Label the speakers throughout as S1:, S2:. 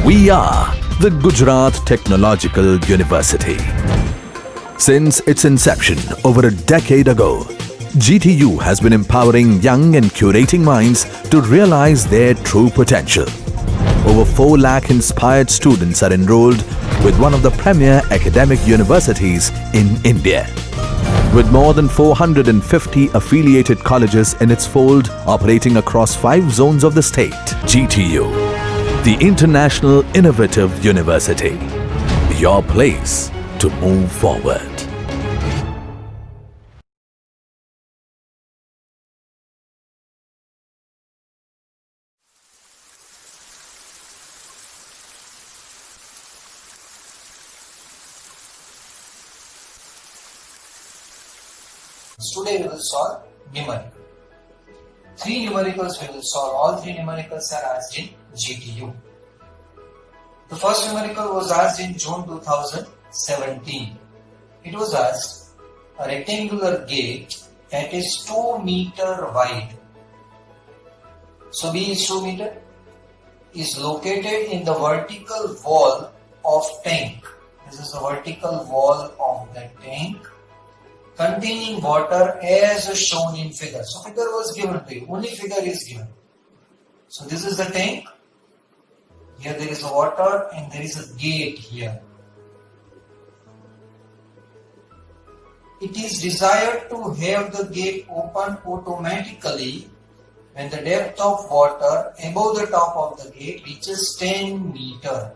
S1: We are the Gujarat Technological University. Since its inception over a decade ago, GTU has been empowering young and curating minds to realize their true potential. Over 4 lakh inspired students are enrolled with one of the premier academic universities in India. With more than 450 affiliated colleges in its fold operating across 5 zones of the state, GTU, the International Innovative University, your place to move forward.
S2: Today we will solve numerical. 3 numericals we will solve. All 3 numericals are asked in GTU. The first numerical was asked in June 2017. It was asked, a rectangular gate that is 2 meter wide. So B is 2 meter, is located in the vertical wall of tank. This is the vertical wall of the tank, containing water as shown in figure. So figure was given to you, only figure is given. So this is the tank, here there is water and there is a gate here. It is desired to have the gate open automatically when the depth of water above the top of the gate reaches 10 meter.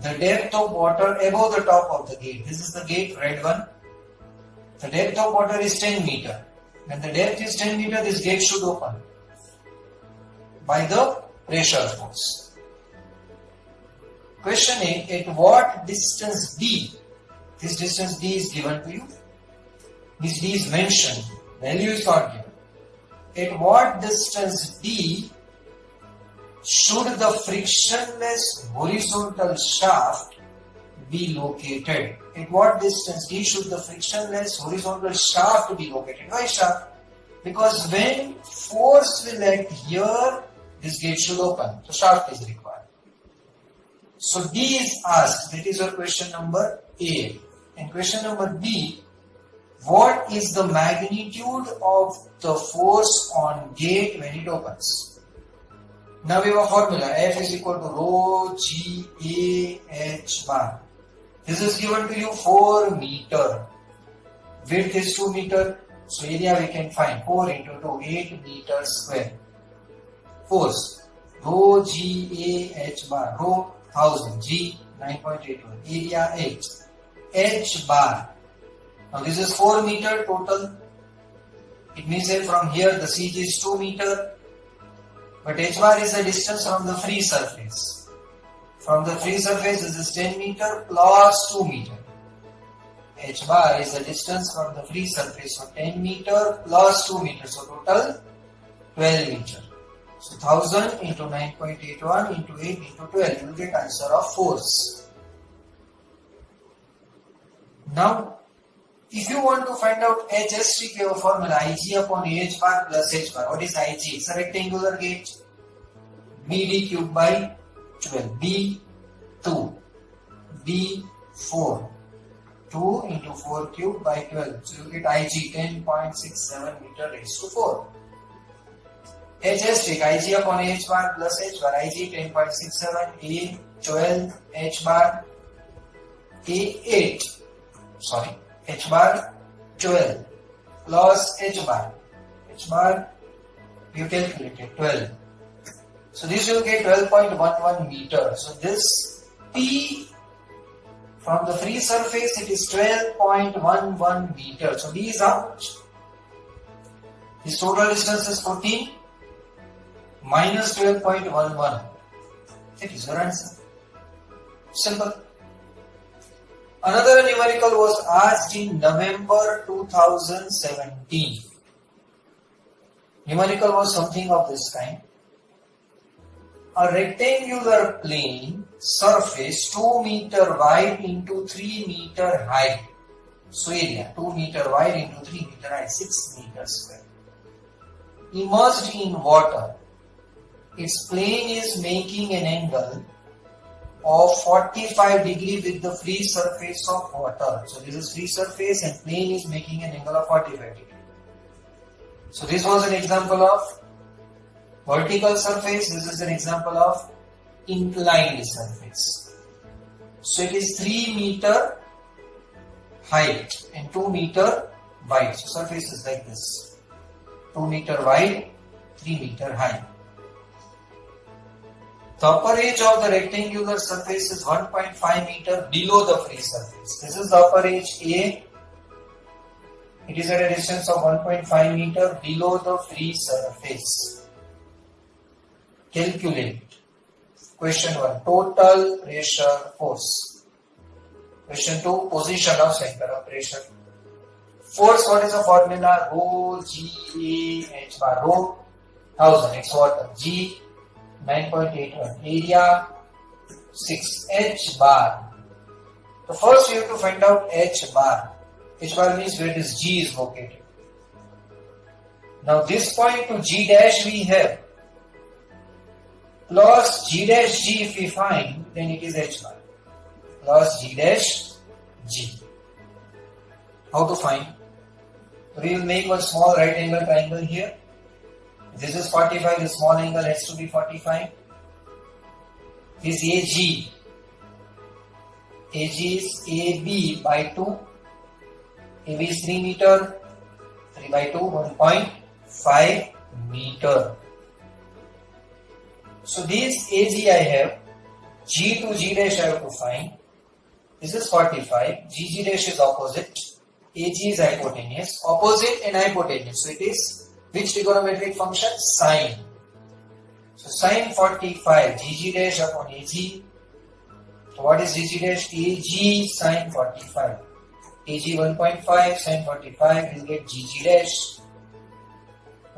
S2: The depth of water above the top of the gate, this is the gate, red one. The depth of water is 10 meter. When the depth is 10 meter, this gate should open by the pressure force. Question A, at what distance D? This distance D is given to you. This D is mentioned, value is not given. At what distance D should the frictionless horizontal shaft be located? At what distance D should the frictionless horizontal shaft be located? Why shaft? Because when force will act here, this gate should open. So shaft is required. So D is asked. That is your question number A. And question number B, what is the magnitude of the force on gate when it opens? Now we have a formula. F is equal to rho G A H bar. This is given to you 4 meter. Width is 2 meter. So area we can find 4 into 2, 8 meters square. Force, rho G A H bar, rho 1000, G 9.81, area H, H bar. Now this is 4 meter total. It means that from here the CG is 2 meter. But H bar is the distance from the free surface. From the free surface, this is 10 meter plus 2 meter. H bar is the distance from the free surface, so 10 meter plus 2 meter, so total 12 meter. So 1000 into 9.81 into 8 into 12, you will get answer of force. Now, if you want to find out HST, you have a formula Ig upon H bar plus H bar. What is Ig? It's a rectangular gate. BD cube by 12, B2, B4, 2 into 4 cube by 12. So you get Ig 10.67 meter raised to 4. HST, Ig upon H bar plus H bar, Ig 10.67, A 12, H bar, A 8, H bar 12 plus H bar you calculated 12. So this will get 12.11 meter. So this P from the free surface, it is 12.11 meter. So D is how much? This total distance is 14 minus 12.11. That is your answer. Simple. Another numerical was asked in November 2017. Numerical was something of this kind. A rectangular plane surface 2 meter wide into 3 meter height. So area 2 meter wide into 3 meter height, 6 meters square. Immersed in water. Its plane is making an angle of 45 degree with the free surface of water. So this is free surface and plane is making an angle of 45 degree. So this was an example of vertical surface. This is an example of inclined surface. So it is 3 meter height and 2 meter wide. So surface is like this. 2 meter wide, 3 meter high. The upper edge of the rectangular surface is 1.5 meter below the free surface. This is the upper edge A. It is at a distance of 1.5 meter below the free surface. Calculate. Question 1. Total pressure force. Question 2. Position of center of pressure. Force, what is the formula? Rho G A H bar. Rho 1000, it's water. G 9.81. Area 6. H bar. So first you have to find out H bar. H bar means where this G is located. Now this point to G dash we have. Plus G dash G if we find, then it is H bar. Plus G dash G. How to find? We will make one small right angle triangle here. This is 45, the small angle has to be 45. This AG. AG is AB by 2. AB is 3 meter. 3 by 2, 1.5 meter. So this AG I have. G to G dash I have to find. This is 45. GG dash is opposite. AG is hypotenuse. Opposite and hypotenuse. So it is which trigonometric function? Sine. So sine 45. GG dash upon AG. So what is GG dash? AG sine 45. AG 1.5 sine 45 will get GG dash.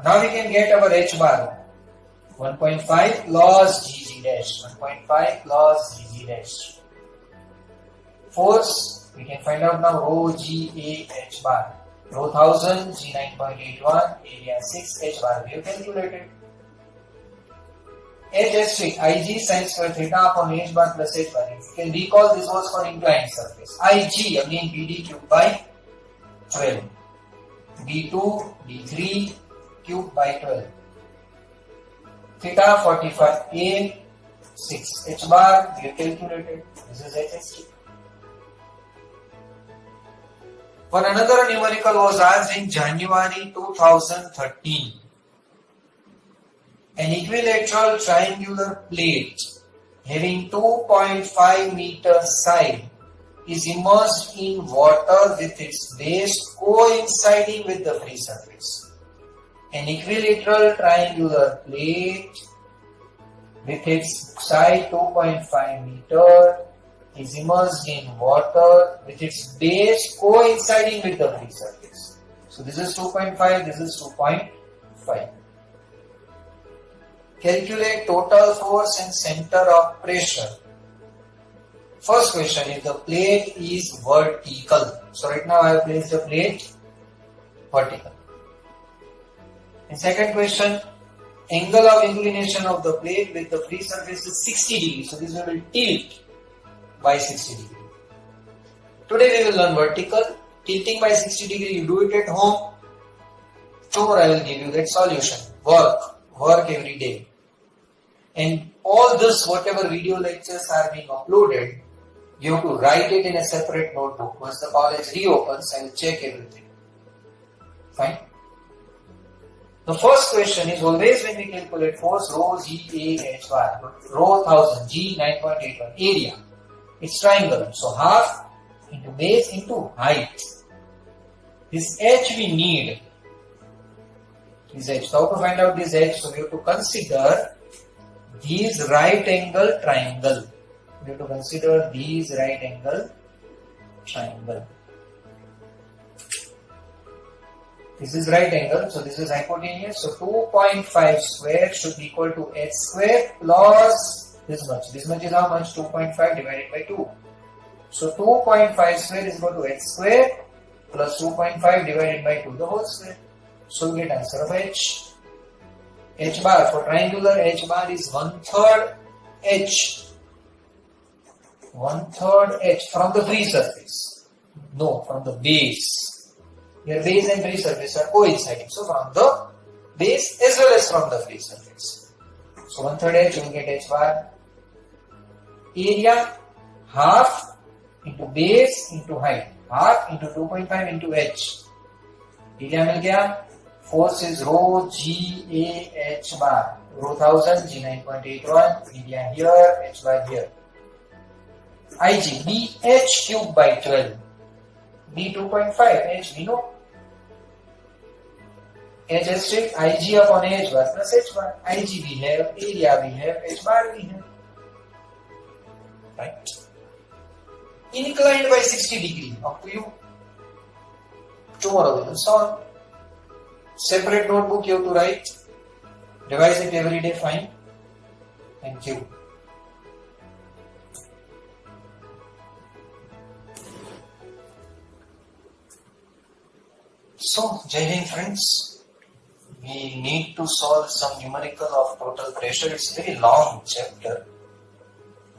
S2: Now we can get our H bar. 1.5 plus GG dash. 1.5 plus GG dash. Force, we can find out now rho G A H bar. Rho 1000, G 9.81, area 6, H bar we have calculated. H asterisk, IG sin square theta upon H bar plus H bar. If you can recall, this was for inclined surface. IG again BD cubed by 12. B2, B3 cubed by 12. Theta 45, A 6, H bar we have calculated. This is H asterisk. One another numerical was asked in January 2013. An equilateral triangular plate having 2.5 meter side is immersed in water with its base coinciding with the free surface. An equilateral triangular plate with its side 2.5 meter is immersed in water with its base coinciding with the free surface. So this is 2.5, this is 2.5. Calculate total force and center of pressure. First question, if the plate is vertical. So right now I have placed the plate vertical. And second question, angle of inclination of the plate with the free surface is 60 degrees. So this will tilt by 60 degree. Today we will learn vertical. Tilting by 60 degree, you do it at home. Tomorrow I will give you that solution. Work every day. And all this, whatever video lectures are being uploaded, you have to write it in a separate notebook. Once the college reopens, I will check everything. Fine. The first question is always when we calculate force, rho G A H bar, rho 1000, G 9.81, area. It's triangle, so half into base into height. This H we need. This H. So how to find out this H? So we have to consider these right angle triangle. We have to consider these right angle triangle. This is right angle, so this is hypotenuse. So 2.5 square should be equal to H square plus this much. This much is how much? 2.5 divided by 2. So 2.5 square is equal to H square plus 2.5 divided by 2 the whole square. So we get answer of H. H bar for triangular H bar is 1/3 H. 1/3 h from the free surface. No, from the base. Your base and free surface are coinciding. So from the base as well as from the free surface. So 1/3 h, you will get h bar. Area, half into base into height. Half into 2.5 into h. Area मिल गया. Force is rho g a h bar. Rho 1000 g 9.81. Area here, h bar here. Ig b h cube by 12. B 2.5, h we know. H is strict, Ig upon h bar plus h bar. Ig we have, area we have, h bar we have. Right? Inclined by 60 degree. Up to you. Tomorrow we will solve. Separate notebook you have to write. Revise it every day, fine. Thank you. So, Jai Hind friends, we need to solve some numerical of total pressure. It's a very long chapter.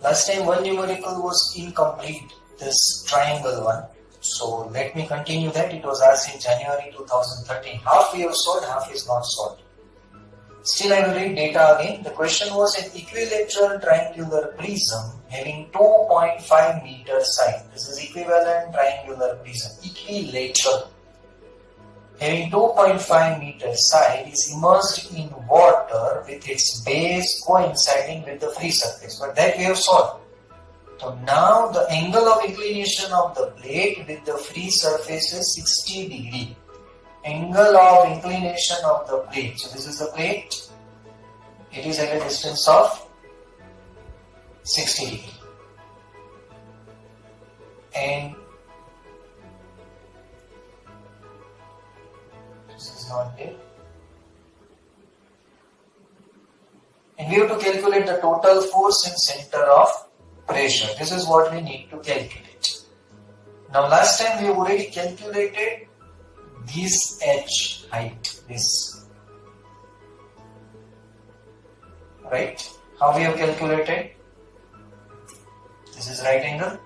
S2: Last time one numerical was incomplete, this triangle one. So let me continue that. It was asked in January 2013. Half we have solved, half is not solved. Still I will read data again. The question was an equilateral triangular prism having 2.5 meter side. This is equivalent triangular prism. Equilateral. Having 2.5 meter side is immersed in water with its base coinciding with the free surface. But that we have solved. So now the angle of inclination of the plate with the free surface is 60 degree. Angle of inclination of the plate. So this is the plate. It is at a distance of 60 degree. And this is not there. And we have to calculate the total force in center of pressure. This is what we need to calculate. Now last time we have already calculated this h height, this. Right? How we have calculated? This is right angle.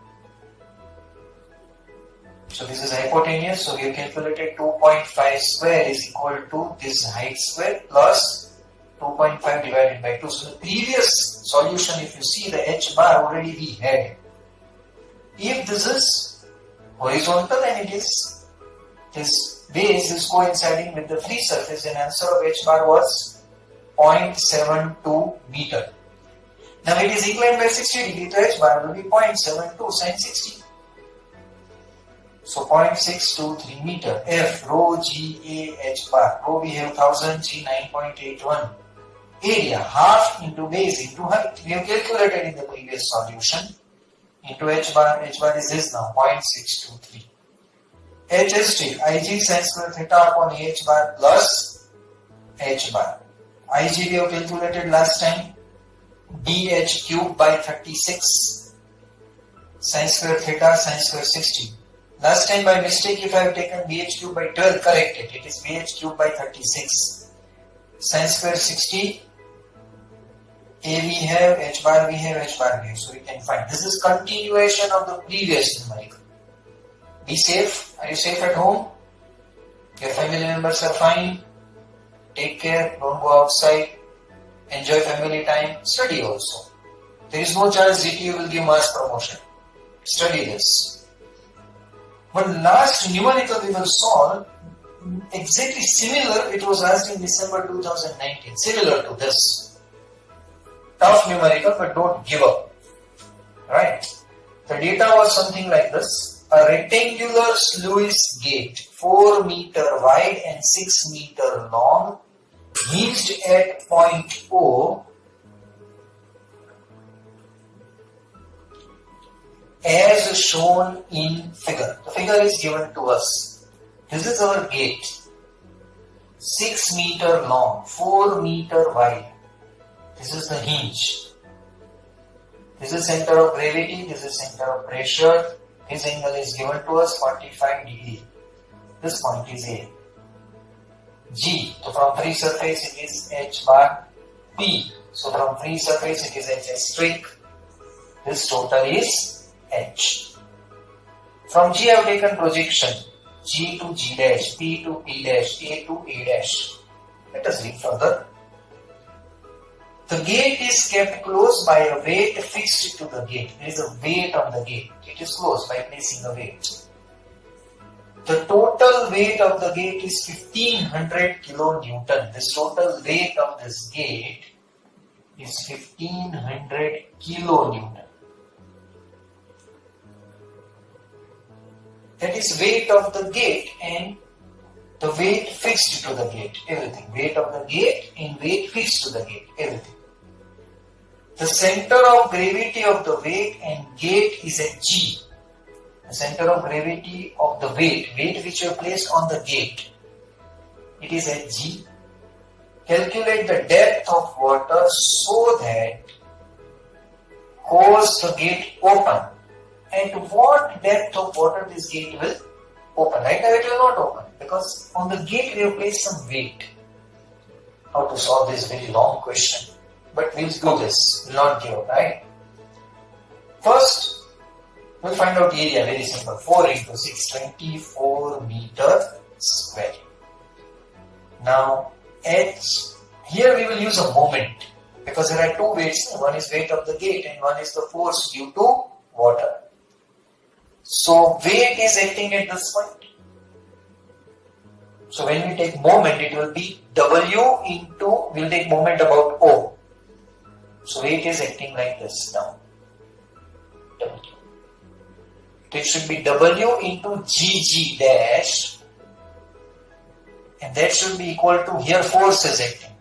S2: So this is hypotenuse. So we have calculated 2.5 square is equal to this height square plus 2.5 divided by 2. So the previous solution, if you see the h bar already we had. If this is horizontal and it is, this base is coinciding with the free surface, then answer of h bar was 0.72 meter. Now it is inclined by 60 degree, so h bar will be 0.72 sin 60. So 0.623 meter. F rho g a h bar. Rho we have 1000 g 9.81. Area half into base into height. We have calculated in the previous solution. Into h bar is this now 0.623. H is strict. Ig sin square theta upon h bar plus h bar. Ig we have calculated last time. Bh cube by 36. Sin square theta sin square 60. Last time by mistake if I have taken bh cube by 12, correct it. It is bh cube by 36. Sin square 60. A we have, h bar we have, h bar we have. So we can find. This is continuation of the previous numerical. Be safe. Are you safe at home? Your family members are fine. Take care. Don't go outside. Enjoy family time. Study also. There is no chance GTU will give mass promotion. Study this. But last numerical we will solve exactly similar. It was asked in December 2019. Similar to this. Tough numerical, but don't give up. Right? The data was something like this. A rectangular sluice gate, 4 meter wide and 6 meter long, hinged at point O, as shown in figure. The figure is given to us. This is our gate. 6 meter long, 4 meter wide. This is the hinge. This is center of gravity, this is center of pressure. This angle is given to us 45 degree. This point is A. G. So from free surface it is h bar. P. So from free surface it is h strict. This total is H. From G I have taken projection G to G dash, P to P dash, A to A dash. Let us read further. The gate is kept closed by a weight fixed to the gate. There is a weight on the gate. It is closed by placing a weight. The total weight of the gate is 1500 kilonewton. This total weight of this gate is 1500 kilonewton. That is weight of the gate and the weight fixed to the gate. Everything. Weight of the gate and weight fixed to the gate. Everything. The center of gravity of the weight and gate is at G. The center of gravity of the weight which you have placed on the gate, it is at G. Calculate the depth of water so that cause the gate open. And what depth of water this gate will open? Right now it will not open because on the gate we have placed some weight. How to solve this very long question? But we'll do this. We'll not give up, right? First, we'll find out area, very simple. 4 into 6, 24 meter square. Now, H, here we will use a moment because there are two weights. One is weight of the gate and one is the force due to water. So, weight is acting at this point. So, when we take moment, it will be W into, we'll take moment about O. So, weight is acting like this now. W. It should be W into GG dash, and that should be equal to, here force is acting.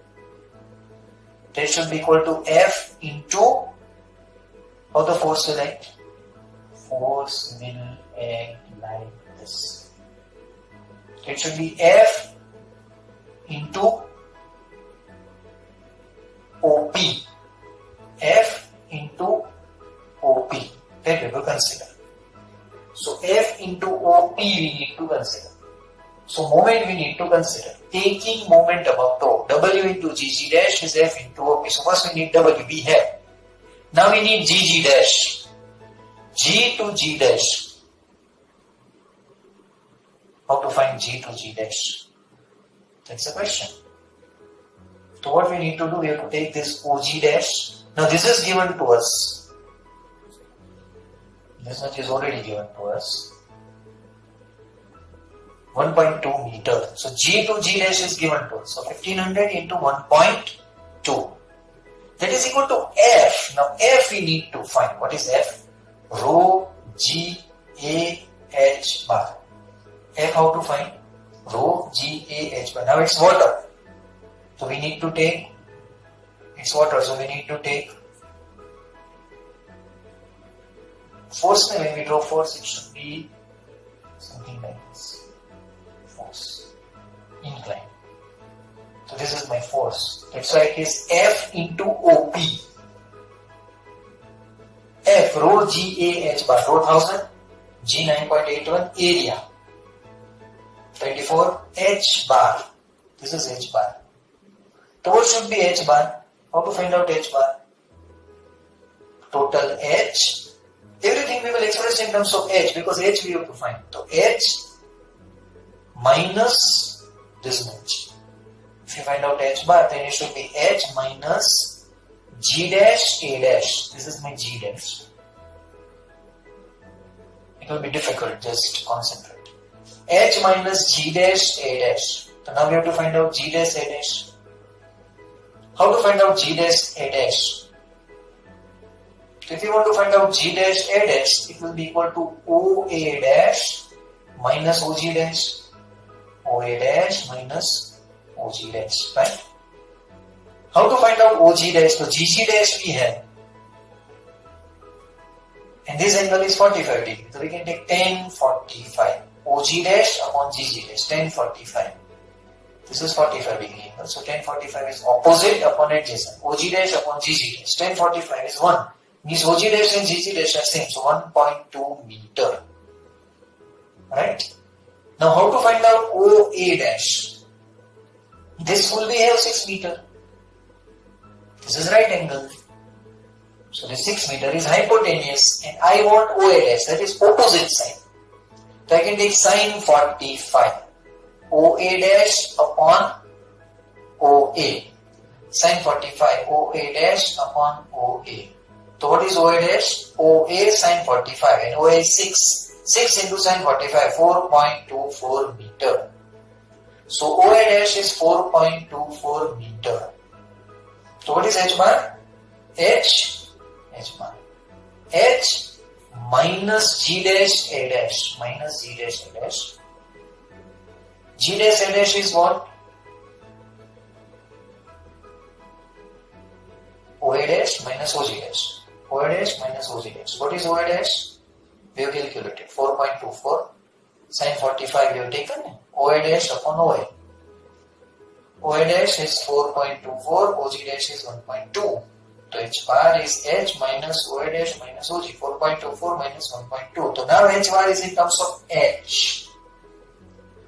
S2: That should be equal to F into, how the force will act? Force will act like this. It should be F into OP. F into OP. That we will consider. So F into OP we need to consider. So moment we need to consider. Taking moment about O. W into GG dash is F into OP. So first we need W. We have. Now we need GG dash. G to G dash. How to find G to G dash? That's the question. So what we need to do, we have to take this OG dash. Now this is given to us. This much is already given to us. 1.2 meter. So G to G dash is given to us. So 1500 into 1.2. That is equal to F. Now F we need to find. What is F? Rho G A H bar. F how to find? Rho G A H bar. Now it's water. So we need to take, it's water, so we need to take force. When we draw force, it should be something like this. Force. Incline. So this is my force. That's why it is F into OP. F, rho GAH bar, rho 1000, G 9.81, area. 24, H bar. This is H bar. So what should be H bar? How to find out H bar? Total H. Everything we will express in terms of H because H we have to find. So H minus this much. If you find out H bar, then it should be H minus G dash A dash. This is my G dash. It will be difficult, just concentrate. H minus G dash A dash. So now we have to find out G dash A dash. How to find out G dash A dash? If you want to find out G dash A dash, it will be equal to OA dash minus OG dash. OA dash minus OG dash, right? How to find out OG dash? So GG dash we have. And this angle is 45 degree. So we can take tan 45. OG dash upon GG dash, tan 45. This is 45 degree angle. So tan 45 is opposite upon adjacent. OG dash upon GG dash. Tan 45 is 1. Means OG dash and GG dash are same. So 1.2 meter. Right? Now how to find out OA dash? This will be have 6 meter. This is right angle. So this 6 meter is hypotenuse and I want OA dash, that is opposite side. So I can take sine 45. OA dash upon OA. Sine 45, OA dash upon OA. So what is OA dash? OA sine 45 and OA is 6. 6 into sine 45, 4.24 meter. So OA dash is 4.24 meter. So what is H bar? H bar. H minus G dash A dash. Minus G dash A dash. G dash A dash is what? OA dash minus OG dash. OA dash minus OG dash. What is OA dash? We have calculated 4.24. Sine 45 we have taken. OA dash upon OA. OA dash is 4.24. OG dash is 1.2. So H bar is H minus OA dash minus OG. 4.24 minus 1.2. So now H bar is in terms of H.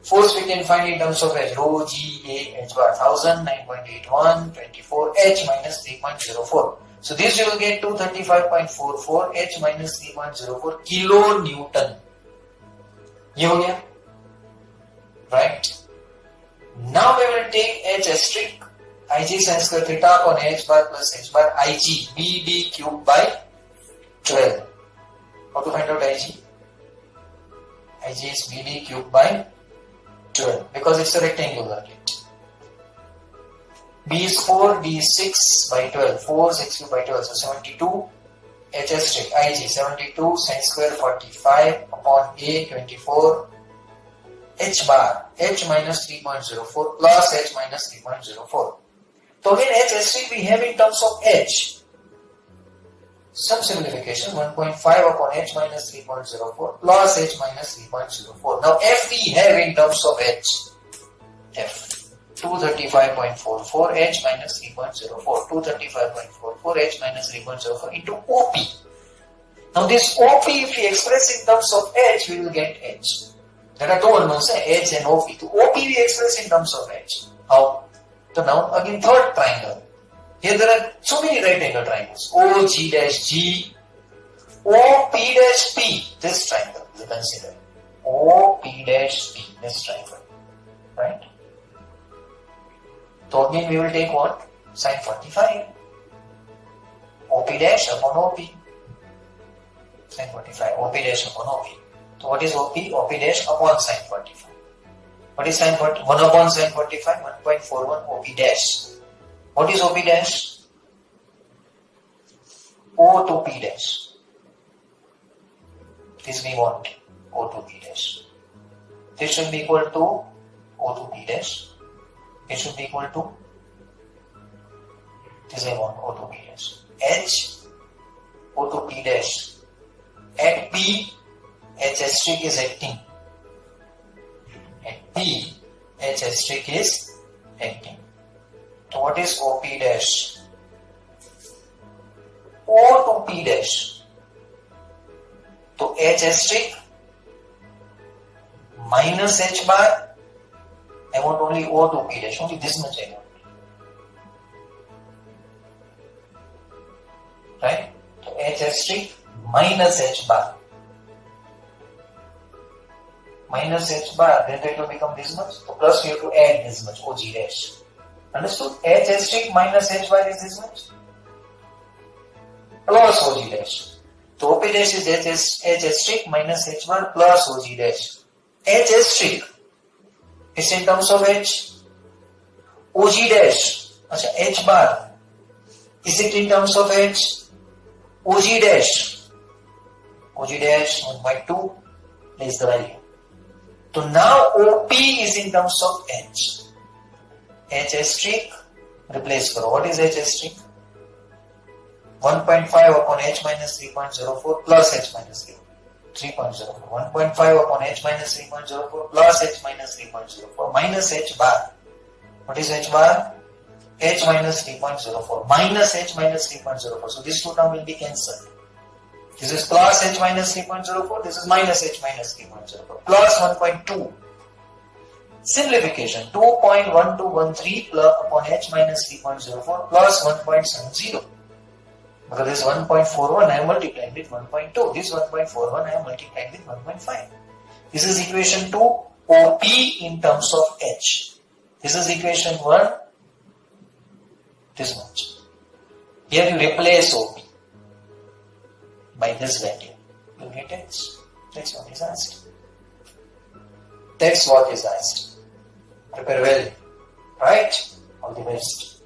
S2: Force we can find in terms of H. Rho G A H bar 1000, 9.81, 24 H minus 3.04. So this you will get 235.44 H minus 3.04 kilo Newton. ये हो गया, right? Now we will take H asterisk Ig sin square theta upon H bar plus H bar Ig BD cube by 12. How to find out Ig? Ig is BD cube by 12 because it's a rectangular plate. B is 4, D is 6 by 12, 4, 6 cube by 12, so 72, H asterisk, Ig, 72, sin square 45 upon A 24, H bar, H minus 3.04 plus H minus 3.04. So again H asterisk we have in terms of H. Some simplification, 1.5 upon H minus 3.04 plus H minus 3.04. Now F we have in terms of H. F. 235.44 H minus 3.04. 235.44 H minus 3.04 into OP. Now this OP if we express in terms of H, we will get H. There are two unknowns, H and OP. To OP we express in terms of H. How? So now again third triangle. Here there are so many right angle triangles. OG dash G, OP dash P. This triangle you consider. OP dash P. This triangle. Right? So again we will take what? Sin 45. OP dash upon OP. Sin 45. OP dash upon OP. So what is OP? OP dash upon sin 45. What is sin 45? 1 upon sin 45? 1.41 OP dash. What is OP dash? O to P dash. This we want. O to P dash. This should be equal to O to P dash. It should be equal to this I want O to P dash. H O to P dash. At P H asterisk is acting. At P H asterisk is acting. So what is OP dash? O to P dash. So H asterisk minus H bar. I want only O to P dash, only this much I want. Right? So H asterisk minus H bar. Minus H bar, then it will become this much. So plus you have to add this much, OG dash. Understood? H asterisk minus H bar is this much. Plus OG dash. So OP dash is H asterisk minus H bar plus OG dash. H asterisk. It's in terms of H. OG dash. H bar. Is it in terms of H? OG dash. OG dash 1/2 is the value. So now OP is in terms of H. H asterisk replace karo. What is H asterisk? 1.5 upon H minus 3.04 plus H minus 3.04. 1.5 upon H minus 3.04 plus H minus 3.04 minus H bar. What is H bar? H minus 3.04 minus H minus 3.04. So these two terms will be cancelled. This is plus H minus 3.04. This is minus H minus 3.04. Plus 1.2. Simplification. 2.1213 plus upon H minus 3.04 plus 1.70. Because this 1.41 I have multiplied with 1.2. This 1.41 I have multiplied with 1.5. This is equation 2, OP in terms of H. This is equation 1, this much. Here you replace OP by this value. You get H. That's what is asked. That's what is asked. Prepare well. Right? All the best.